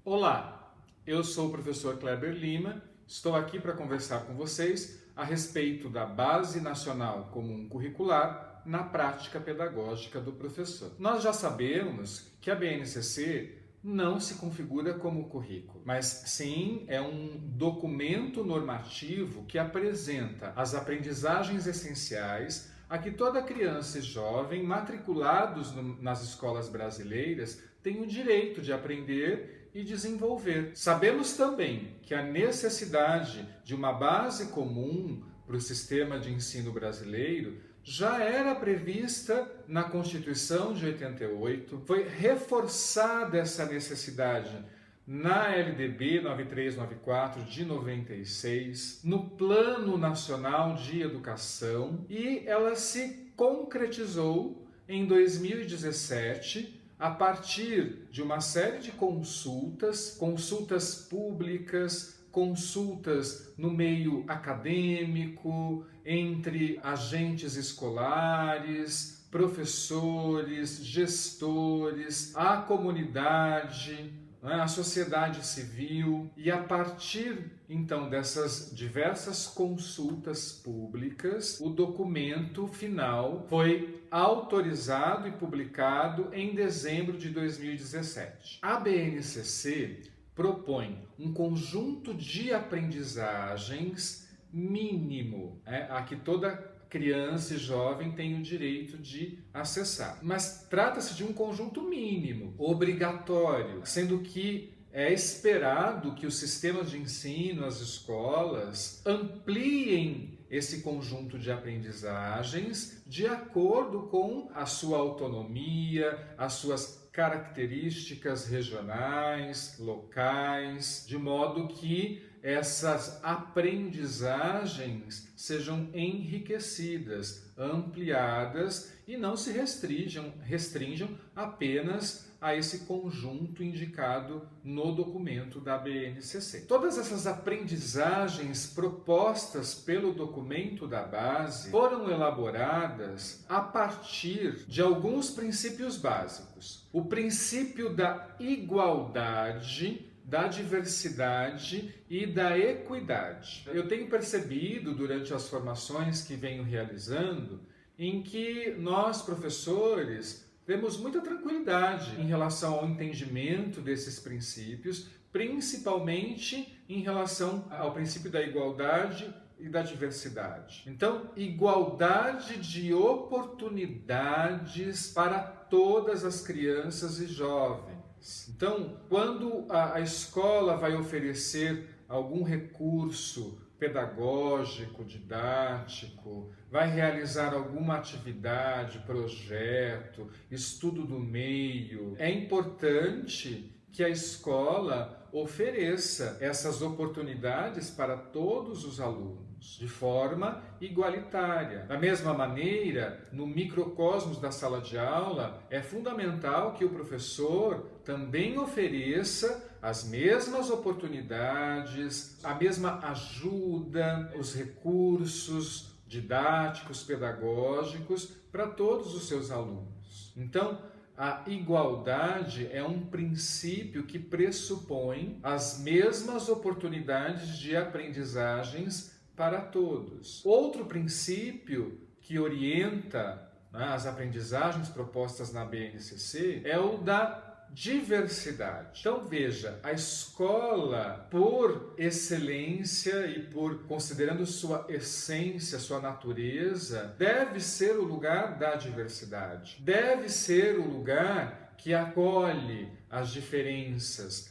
Olá, eu sou o professor Kleber Lima, estou aqui para conversar com vocês a respeito da Base Nacional Comum Curricular na prática pedagógica do professor. Nós já sabemos que a BNCC não se configura como currículo, mas sim é um documento normativo que apresenta as aprendizagens essenciais a que toda criança e jovem matriculados nas escolas brasileiras têm o direito de aprender e desenvolver. Sabemos também que a necessidade de uma base comum para o sistema de ensino brasileiro já era prevista na Constituição de 88, foi reforçada essa necessidade na LDB 9394 de 96, no Plano Nacional de Educação, e ela se concretizou em 2017 a partir de uma série de consultas públicas, consultas no meio acadêmico, entre agentes escolares, professores, gestores, a comunidade, a sociedade civil, e a partir então dessas diversas consultas públicas, o documento final foi autorizado e publicado em dezembro de 2017. A BNCC propõe um conjunto de aprendizagens mínimo, a que toda criança e jovem tem o direito de acessar. Mas trata-se de um conjunto mínimo, obrigatório, sendo que é esperado que os sistemas de ensino, as escolas, ampliem esse conjunto de aprendizagens de acordo com a sua autonomia, as suas características regionais, locais, de modo que essas aprendizagens sejam enriquecidas, ampliadas e não se restringam apenas a esse conjunto indicado no documento da BNCC. Todas essas aprendizagens propostas pelo documento da base foram elaboradas a partir de alguns princípios básicos. O princípio da igualdade, da diversidade e da equidade. Eu tenho percebido durante as formações que venho realizando em que nós, professores, temos muita tranquilidade em relação ao entendimento desses princípios, principalmente em relação ao princípio da igualdade e da diversidade. Então, igualdade de oportunidades para todas as crianças e jovens. Então, quando a escola vai oferecer algum recurso pedagógico, didático, vai realizar alguma atividade, projeto, estudo do meio, é importante que a escola ofereça essas oportunidades para todos os alunos, de forma igualitária. Da mesma maneira, no microcosmos da sala de aula, é fundamental que o professor também ofereça as mesmas oportunidades, a mesma ajuda, os recursos didáticos, pedagógicos para todos os seus alunos. Então, a igualdade é um princípio que pressupõe as mesmas oportunidades de aprendizagens para todos. Outro princípio que orienta as aprendizagens propostas na BNCC é o da diversidade. Então veja, a escola, por excelência e por considerando sua essência, sua natureza, deve ser o lugar da diversidade. Deve ser o lugar que acolhe as diferenças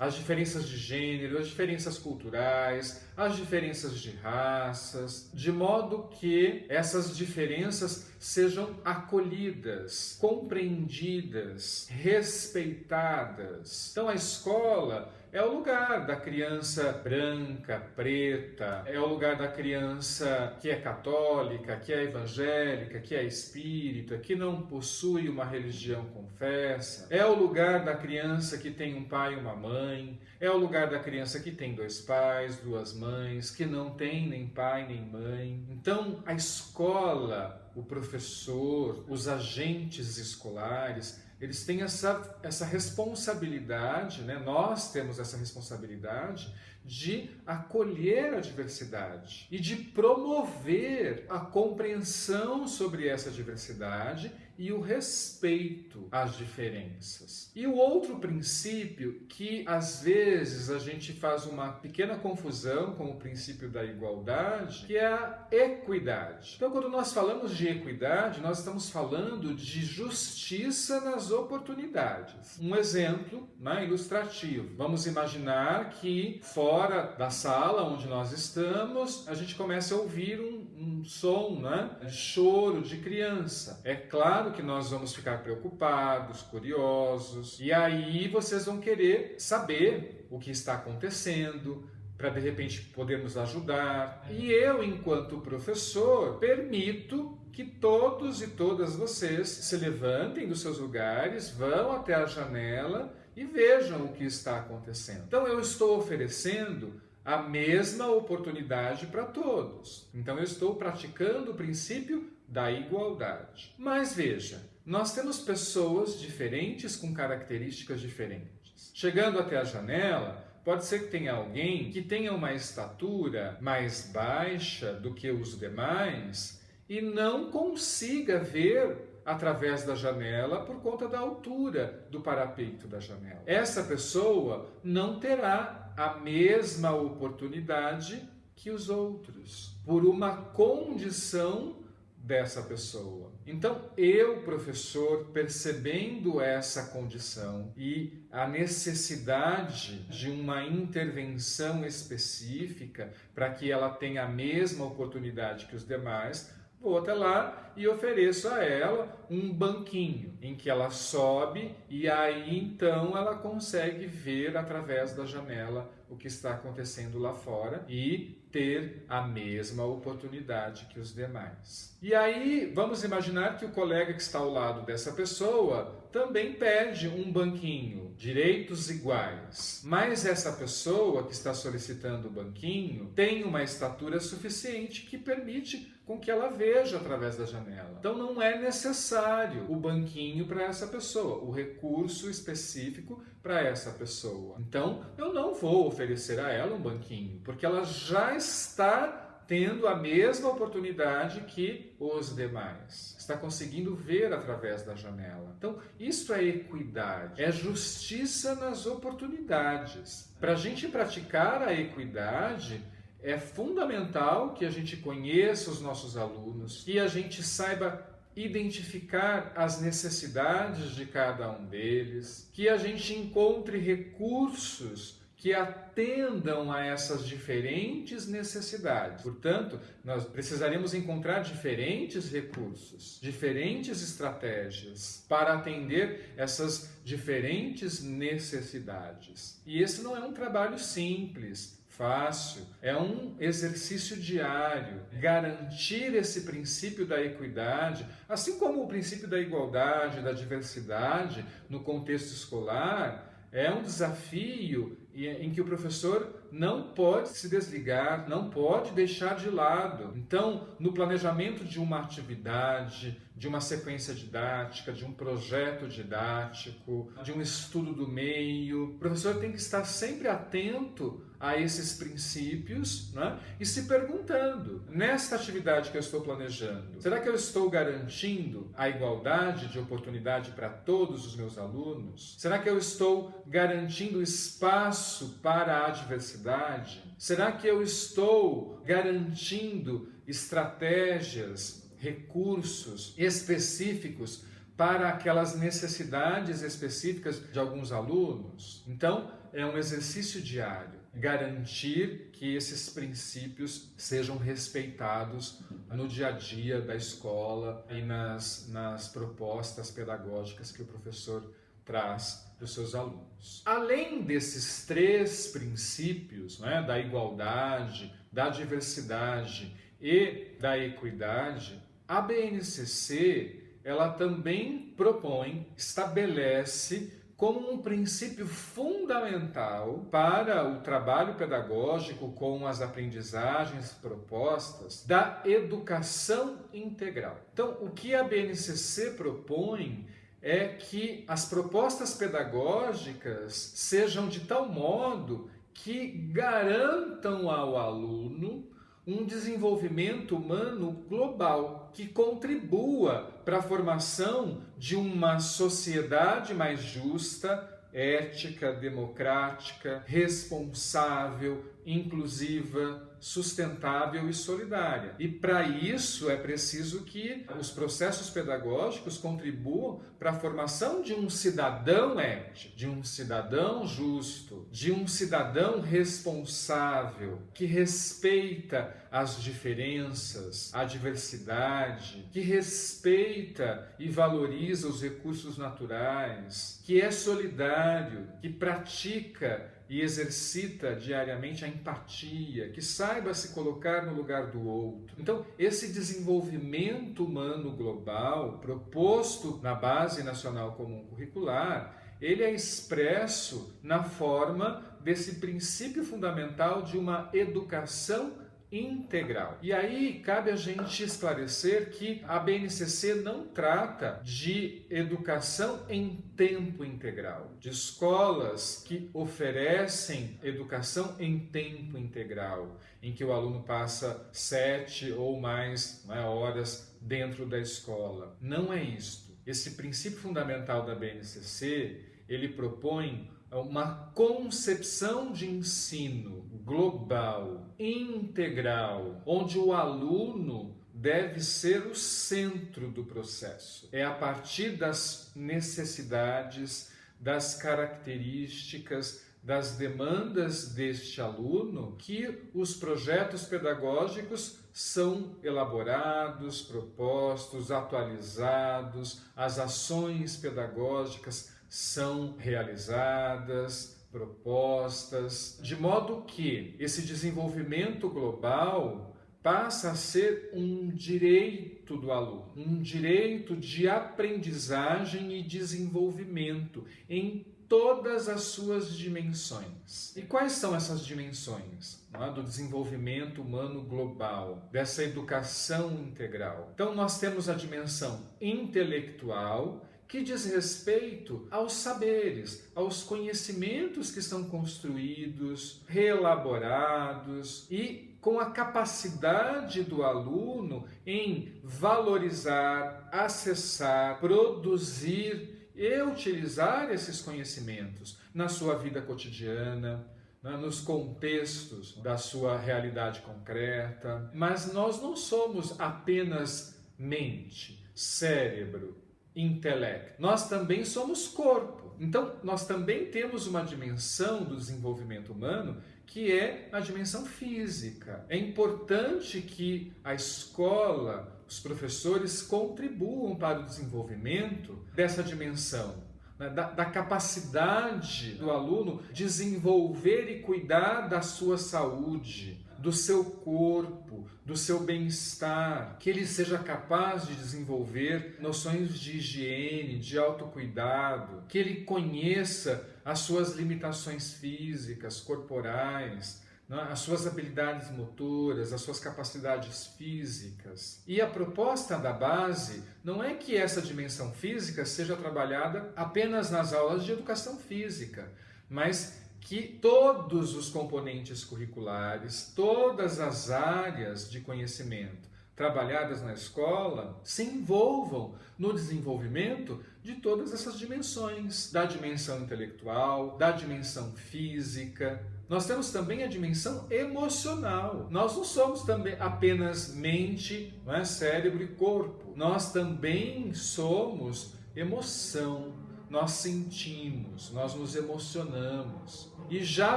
de gênero, as diferenças culturais, as diferenças de raças, de modo que essas diferenças sejam acolhidas, compreendidas, respeitadas. Então a escola é o lugar da criança branca, preta, é o lugar da criança que é católica, que é evangélica, que é espírita, que não possui uma religião confessa, é o lugar da criança criança que tem um pai e uma mãe, é o lugar da criança que tem 2 pais, 2 mães, que não tem nem pai nem mãe. Então, a escola, o professor, os agentes escolares, eles têm essa responsabilidade, né? Nós temos essa responsabilidade de acolher a diversidade e de promover a compreensão sobre essa diversidade e o respeito às diferenças. E o outro princípio que às vezes a gente faz uma pequena confusão com o princípio da igualdade, que é a equidade. Então, quando nós falamos de equidade, nós estamos falando de justiça nas oportunidades. Um exemplo, né, ilustrativo. Vamos imaginar que fora da sala onde nós estamos, a gente começa a ouvir um som, né, de choro de criança. É claro que nós vamos ficar preocupados, curiosos, e aí vocês vão querer saber o que está acontecendo, para de repente podermos ajudar. E eu, enquanto professor, permito que todos e todas vocês se levantem dos seus lugares, vão até a janela e vejam o que está acontecendo. Então eu estou oferecendo a mesma oportunidade para todos. Então eu estou praticando o princípio da igualdade. Mas veja, nós temos pessoas diferentes com características diferentes. Chegando até a janela, pode ser que tenha alguém que tenha uma estatura mais baixa do que os demais e não consiga ver através da janela por conta da altura do parapeito da janela. Essa pessoa não terá a mesma oportunidade que os outros, por uma condição dessa pessoa. Então, eu, professor, percebendo essa condição e a necessidade de uma intervenção específica para que ela tenha a mesma oportunidade que os demais, vou até lá e ofereço a ela um banquinho em que ela sobe e aí então ela consegue ver através da janela o que está acontecendo lá fora e ter a mesma oportunidade que os demais. E aí vamos imaginar que o colega que está ao lado dessa pessoa também pede um banquinho, direitos iguais. Mas essa pessoa que está solicitando o banquinho tem uma estatura suficiente que permite com que ela veja através da janela. Então não é necessário o banquinho para essa pessoa, o recurso específico para essa pessoa. Então eu não vou oferecer a ela um banquinho, porque ela já está tendo a mesma oportunidade que os demais. Está conseguindo ver através da janela. Então, isso é equidade, é justiça nas oportunidades. Para a gente praticar a equidade, é fundamental que a gente conheça os nossos alunos, que a gente saiba identificar as necessidades de cada um deles, que a gente encontre recursos que atendam a essas diferentes necessidades. Portanto, nós precisaremos encontrar diferentes recursos, diferentes estratégias para atender essas diferentes necessidades. E esse não é um trabalho simples, fácil, é um exercício diário. Garantir esse princípio da equidade, assim como o princípio da igualdade, da diversidade no contexto escolar, é um desafio em que o professor não pode se desligar, não pode deixar de lado. Então, no planejamento de uma atividade, de uma sequência didática, de um projeto didático, de um estudo do meio, o professor tem que estar sempre atento a esses princípios, né? E se perguntando, nesta atividade que eu estou planejando, será que eu estou garantindo a igualdade de oportunidade para todos os meus alunos? Será que eu estou garantindo espaço para a diversidade? Será que eu estou garantindo estratégias, recursos específicos para aquelas necessidades específicas de alguns alunos? Então, é um exercício diário garantir que esses princípios sejam respeitados no dia a dia da escola e nas propostas pedagógicas que o professor traz para os seus alunos. Além desses 3 princípios, né, da igualdade, da diversidade e da equidade, a BNCC ela também propõe, estabelece como um princípio fundamental para o trabalho pedagógico com as aprendizagens propostas da educação integral. Então, o que a BNCC propõe é que as propostas pedagógicas sejam de tal modo que garantam ao aluno um desenvolvimento humano global, que contribua para a formação de uma sociedade mais justa, ética, democrática, responsável, inclusiva, sustentável e solidária. E para isso é preciso que os processos pedagógicos contribuam para a formação de um cidadão ético, de um cidadão justo, de um cidadão responsável, que respeita as diferenças, a diversidade, que respeita e valoriza os recursos naturais, que é solidário, que pratica e exercita diariamente a empatia, que saiba se colocar no lugar do outro. Então, esse desenvolvimento humano global proposto na Base Nacional Comum Curricular, ele é expresso na forma desse princípio fundamental de uma educação integral. E aí cabe a gente esclarecer que a BNCC não trata de educação em tempo integral, de escolas que oferecem educação em tempo integral, em que o aluno passa 7 ou mais horas dentro da escola. Não é isto. Esse princípio fundamental da BNCC, ele propõe uma concepção de ensino global, integral, onde o aluno deve ser o centro do processo. É a partir das necessidades, das características, das demandas deste aluno que os projetos pedagógicos são elaborados, propostos, atualizados, as ações pedagógicas são realizadas, propostas, de modo que esse desenvolvimento global passa a ser um direito do aluno, um direito de aprendizagem e desenvolvimento em todas as suas dimensões. E quais são essas dimensões do desenvolvimento humano global, dessa educação integral? Então nós temos a dimensão intelectual, que diz respeito aos saberes, aos conhecimentos que são construídos, reelaborados e com a capacidade do aluno em valorizar, acessar, produzir e utilizar esses conhecimentos na sua vida cotidiana, nos contextos da sua realidade concreta. Mas nós não somos apenas mente, cérebro, intelecto. Nós também somos corpo. Então, nós também temos uma dimensão do desenvolvimento humano que é a dimensão física. É importante que a escola, os professores contribuam para o desenvolvimento dessa dimensão, da capacidade do aluno desenvolver e cuidar da sua saúde, do seu corpo, do seu bem-estar, que ele seja capaz de desenvolver noções de higiene, de autocuidado, que ele conheça as suas limitações físicas, corporais, as suas habilidades motoras, as suas capacidades físicas. E a proposta da base não é que essa dimensão física seja trabalhada apenas nas aulas de educação física, mas que todos os componentes curriculares, todas as áreas de conhecimento trabalhadas na escola se envolvam no desenvolvimento de todas essas dimensões, da dimensão intelectual, da dimensão física. Nós temos também a dimensão emocional. Nós não somos também apenas mente, cérebro e corpo. Nós também somos emoção. Nós sentimos, nós nos emocionamos e já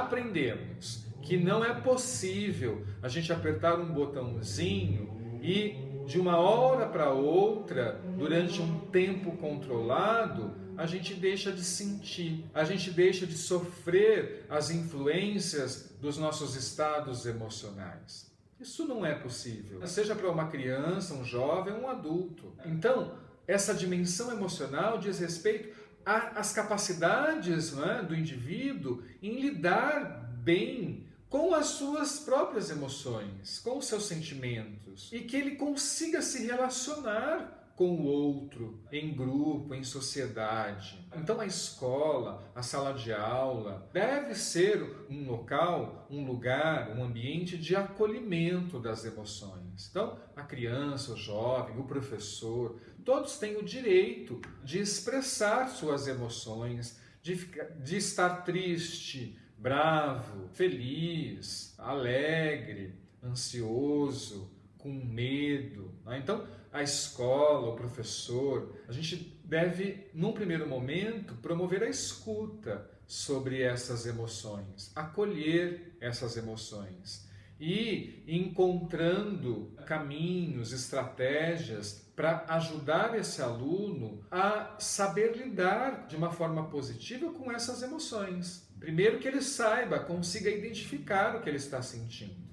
aprendemos que não é possível a gente apertar um botãozinho e de uma hora para outra, durante um tempo controlado, a gente deixa de sentir, a gente deixa de sofrer as influências dos nossos estados emocionais. Isso não é possível, seja para uma criança, um jovem, um adulto. Então, essa dimensão emocional diz respeito as capacidades, não é, do indivíduo em lidar bem com as suas próprias emoções, com os seus sentimentos, e que ele consiga se relacionar com o outro, em grupo, em sociedade. Então a escola, a sala de aula, deve ser um local, um lugar, um ambiente de acolhimento das emoções. Então a criança, o jovem, o professor, todos têm o direito de expressar suas emoções, de estar triste, bravo, feliz, alegre, ansioso, com medo. Então, a escola, o professor, a gente deve, num primeiro momento, promover a escuta sobre essas emoções, acolher essas emoções e encontrando caminhos, estratégias para ajudar esse aluno a saber lidar de uma forma positiva com essas emoções. Primeiro que ele saiba, consiga identificar o que ele está sentindo.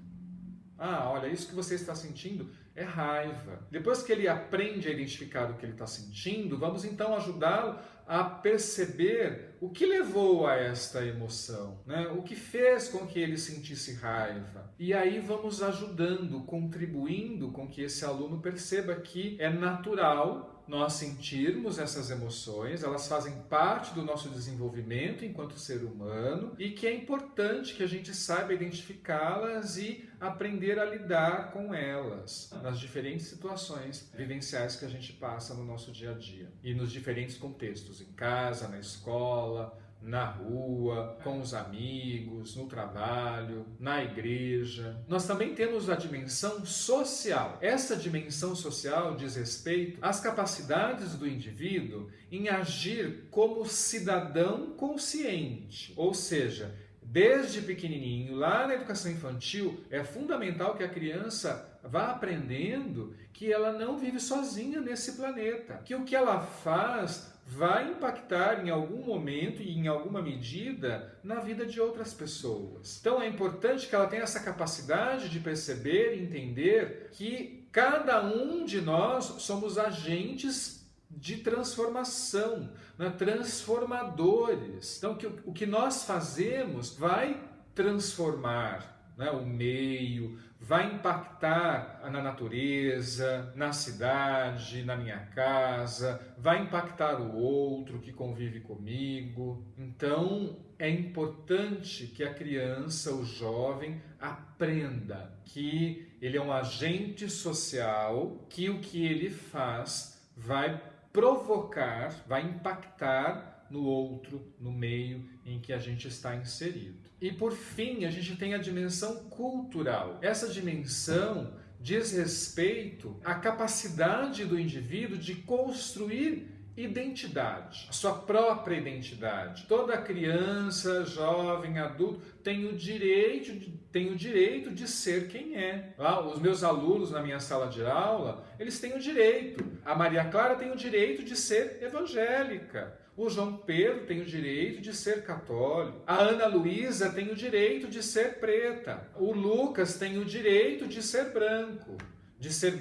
Ah, olha, isso que você está sentindo é raiva. Depois que ele aprende a identificar o que ele está sentindo, vamos então ajudá-lo a perceber o que levou a esta emoção, né? O que fez com que ele sentisse raiva. E aí vamos ajudando, contribuindo com que esse aluno perceba que é natural nós sentirmos essas emoções, elas fazem parte do nosso desenvolvimento enquanto ser humano e que é importante que a gente saiba identificá-las e aprender a lidar com elas nas diferentes situações vivenciais que a gente passa no nosso dia a dia e nos diferentes contextos, em casa, na escola, na rua, com os amigos, no trabalho, na igreja. Nós também temos a dimensão social. Essa dimensão social diz respeito às capacidades do indivíduo em agir como cidadão consciente, ou seja, desde pequenininho, lá na educação infantil, é fundamental que a criança vá aprendendo que ela não vive sozinha nesse planeta, que o que ela faz vai impactar em algum momento e em alguma medida na vida de outras pessoas. Então é importante que ela tenha essa capacidade de perceber e entender que cada um de nós somos agentes de transformação, né? Transformadores. Então o que nós fazemos vai transformar, né, o meio, vai impactar na natureza, na cidade, na minha casa, vai impactar o outro que convive comigo. Então, é importante que a criança, o jovem, aprenda que ele é um agente social, que o que ele faz vai provocar, vai impactar no outro, no meio em que a gente está inserido. E por fim, a gente tem a dimensão cultural. Essa dimensão diz respeito à capacidade do indivíduo de construir identidade, a sua própria identidade. Toda criança, jovem, adulto tem o direito de ser quem é. Os meus alunos na minha sala de aula, eles têm o direito. A Maria Clara tem o direito de ser evangélica. O João Pedro tem o direito de ser católico. A Ana Luísa tem o direito de ser preta. O Lucas tem o direito de ser branco, de ser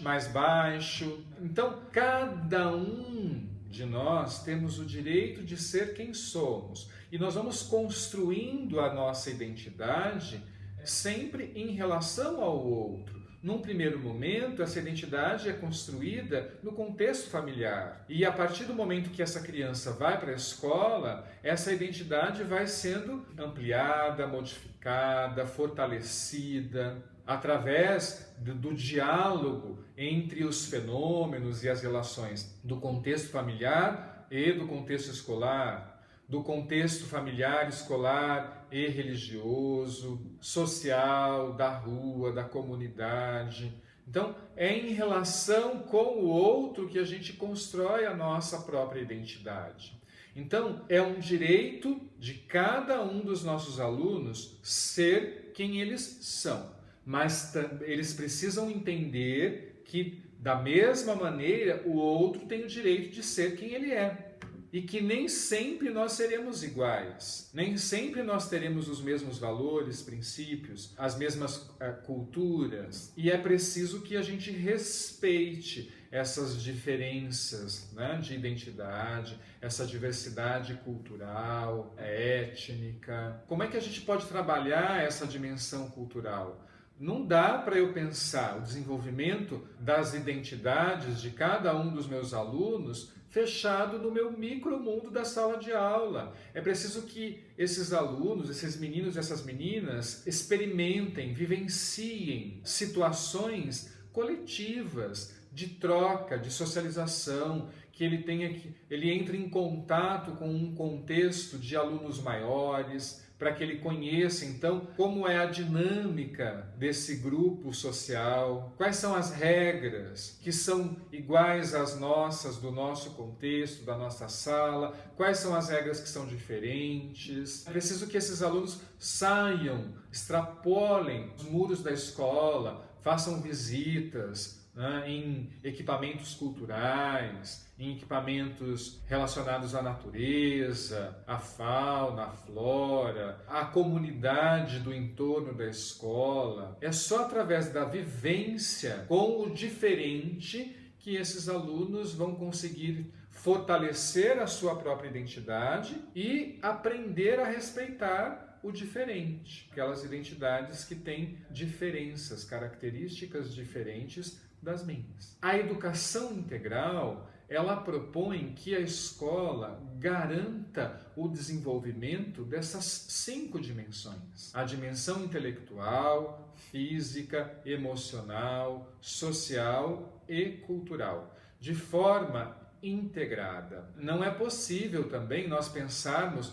mais baixo. Então, cada um de nós temos o direito de ser quem somos. E nós vamos construindo a nossa identidade sempre em relação ao outro. Num primeiro momento, essa identidade é construída no contexto familiar. E a partir do momento que essa criança vai para a escola, essa identidade vai sendo ampliada, modificada, fortalecida, através do diálogo entre os fenômenos e as relações do contexto familiar e do contexto escolar, do contexto familiar, escolar e religioso, social, da rua, da comunidade. Então, é em relação com o outro que a gente constrói a nossa própria identidade. Então, é um direito de cada um dos nossos alunos ser quem eles são. Mas eles precisam entender que, da mesma maneira, o outro tem o direito de ser quem ele é. E que nem sempre nós seremos iguais, nem sempre nós teremos os mesmos valores, princípios, as mesmas culturas. E é preciso que a gente respeite essas diferenças, né, de identidade, essa diversidade cultural, étnica? Como é que a gente pode trabalhar essa dimensão cultural? Não dá para eu pensar o desenvolvimento das identidades de cada um dos meus alunos fechado no meu micromundo da sala de aula. É preciso que esses alunos, esses meninos e essas meninas experimentem, vivenciem situações coletivas de troca, de socialização, que ele entre em contato com um contexto de alunos maiores, para que ele conheça, então, como é a dinâmica desse grupo social, quais são as regras que são iguais às nossas, do nosso contexto, da nossa sala, quais são as regras que são diferentes. É preciso que esses alunos saiam, extrapolem os muros da escola, façam visitas, né, em equipamentos culturais, em equipamentos relacionados à natureza, à fauna, à flora, à comunidade do entorno da escola. É só através da vivência com o diferente que esses alunos vão conseguir fortalecer a sua própria identidade e aprender a respeitar o diferente, aquelas identidades que têm diferenças, características diferentes das minhas. A educação integral, ela propõe que a escola garanta o desenvolvimento dessas 5 dimensões. A dimensão intelectual, física, emocional, social e cultural, de forma integrada. Não é possível também nós pensarmos,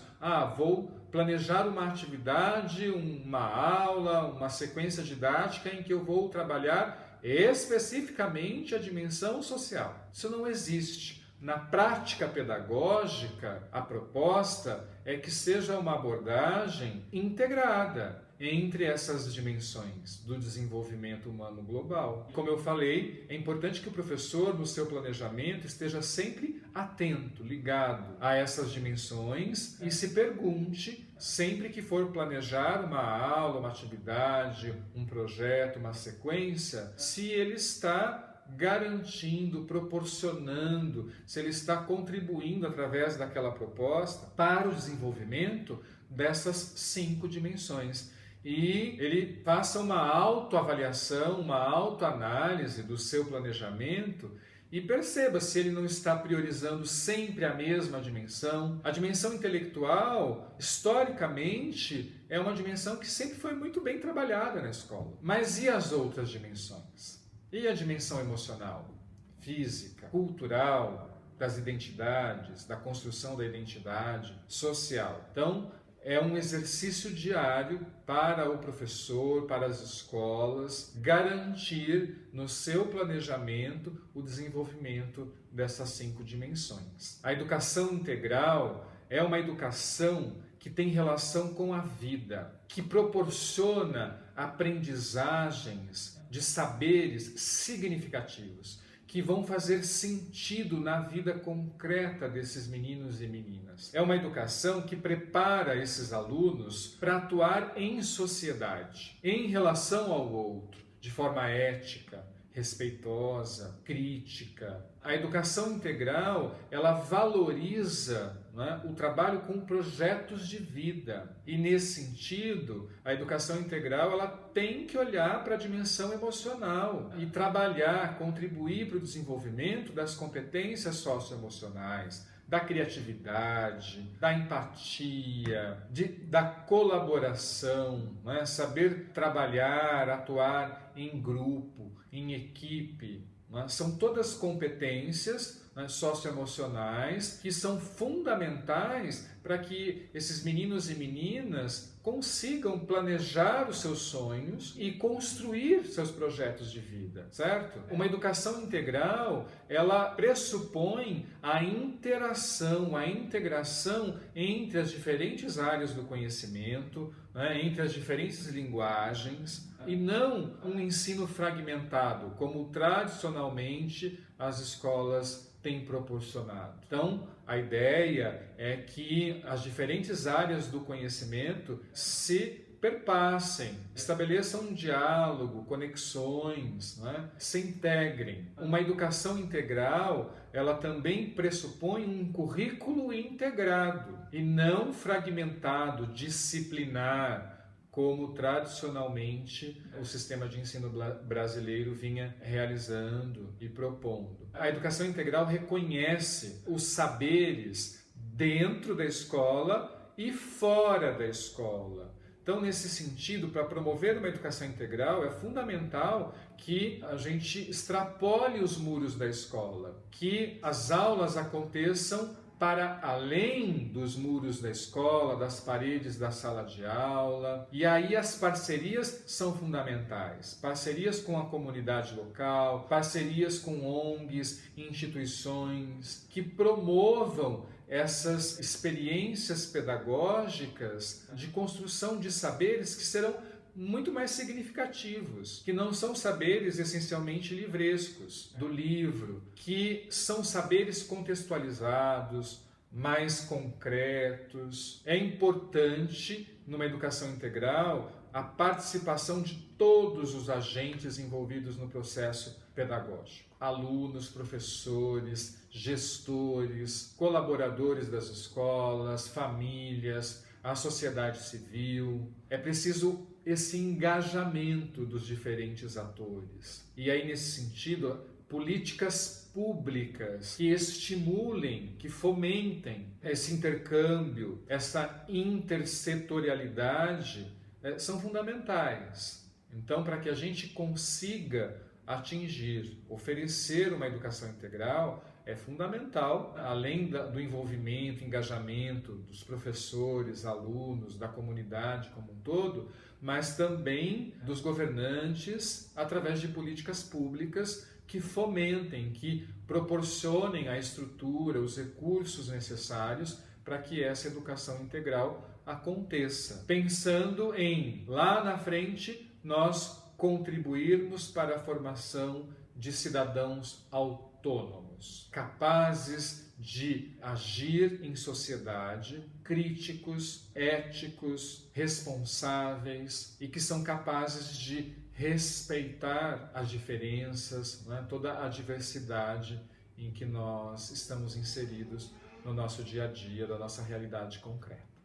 vou planejar uma atividade, uma aula, uma sequência didática em que eu vou trabalhar especificamente a dimensão social. Isso não existe. Na prática pedagógica, a proposta é que seja uma abordagem integrada entre essas dimensões do desenvolvimento humano global. Como eu falei, é importante que o professor, no seu planejamento, esteja sempre atento, ligado a essas dimensões e se pergunte, sempre que for planejar uma aula, uma atividade, um projeto, uma sequência, se ele está garantindo, proporcionando, se ele está contribuindo através daquela proposta para o desenvolvimento dessas 5 dimensões. E ele faça uma autoavaliação, uma autoanálise do seu planejamento e perceba se ele não está priorizando sempre a mesma dimensão. A dimensão intelectual, historicamente, é uma dimensão que sempre foi muito bem trabalhada na escola. Mas e as outras dimensões? E a dimensão emocional, física, cultural, das identidades, da construção da identidade social? Então, é um exercício diário para o professor, para as escolas, garantir no seu planejamento o desenvolvimento dessas 5 dimensões. A educação integral é uma educação que tem relação com a vida, que proporciona aprendizagens de saberes significativos, que vão fazer sentido na vida concreta desses meninos e meninas. É uma educação que prepara esses alunos para atuar em sociedade, em relação ao outro, de forma ética, respeitosa, crítica. A educação integral, ela valoriza, né, o trabalho com projetos de vida. E nesse sentido, a educação integral, ela tem que olhar para a dimensão emocional e trabalhar, contribuir para o desenvolvimento das competências socioemocionais, da criatividade, da empatia, da colaboração, né? Saber trabalhar, atuar em grupo, em equipe. Né? São todas competências, né, socioemocionais que são fundamentais para que esses meninos e meninas consigam planejar os seus sonhos e construir seus projetos de vida, certo? Uma educação integral, ela pressupõe a interação, a integração entre as diferentes áreas do conhecimento, né, entre as diferentes linguagens, e não um ensino fragmentado, como tradicionalmente as escolas têm proporcionado. Então, a ideia é que as diferentes áreas do conhecimento se perpassem, estabeleçam um diálogo, conexões, né? Se integrem. Uma educação integral, ela também pressupõe um currículo integrado e não fragmentado, disciplinar, como tradicionalmente o sistema de ensino brasileiro vinha realizando e propondo. A educação integral reconhece os saberes dentro da escola e fora da escola. Então, nesse sentido, para promover uma educação integral, é fundamental que a gente extrapole os muros da escola, que as aulas aconteçam para além dos muros da escola, das paredes da sala de aula. E aí as parcerias são fundamentais. Parcerias com a comunidade local, parcerias com ONGs, instituições que promovam essas experiências pedagógicas de construção de saberes que serão muito mais significativos, que não são saberes essencialmente livrescos do livro, que são saberes contextualizados, mais concretos. É importante, numa educação integral, a participação de todos os agentes envolvidos no processo pedagógico. Alunos, professores, gestores, colaboradores das escolas, famílias, a sociedade civil. É preciso esse engajamento dos diferentes atores. E aí, nesse sentido, políticas públicas que estimulem, que fomentem esse intercâmbio, essa intersetorialidade, são fundamentais. Então, para que a gente consiga atingir, oferecer uma educação integral, é fundamental, além do envolvimento, engajamento dos professores, alunos, da comunidade como um todo, mas também dos governantes, através de políticas públicas que fomentem, que proporcionem a estrutura, os recursos necessários para que essa educação integral aconteça. Pensando em, lá na frente, nós contribuirmos para a formação de cidadãos autônomos, capazes de agir em sociedade, críticos, éticos, responsáveis e que são capazes de respeitar as diferenças, né, toda a diversidade em que nós estamos inseridos no nosso dia a dia, da nossa realidade concreta.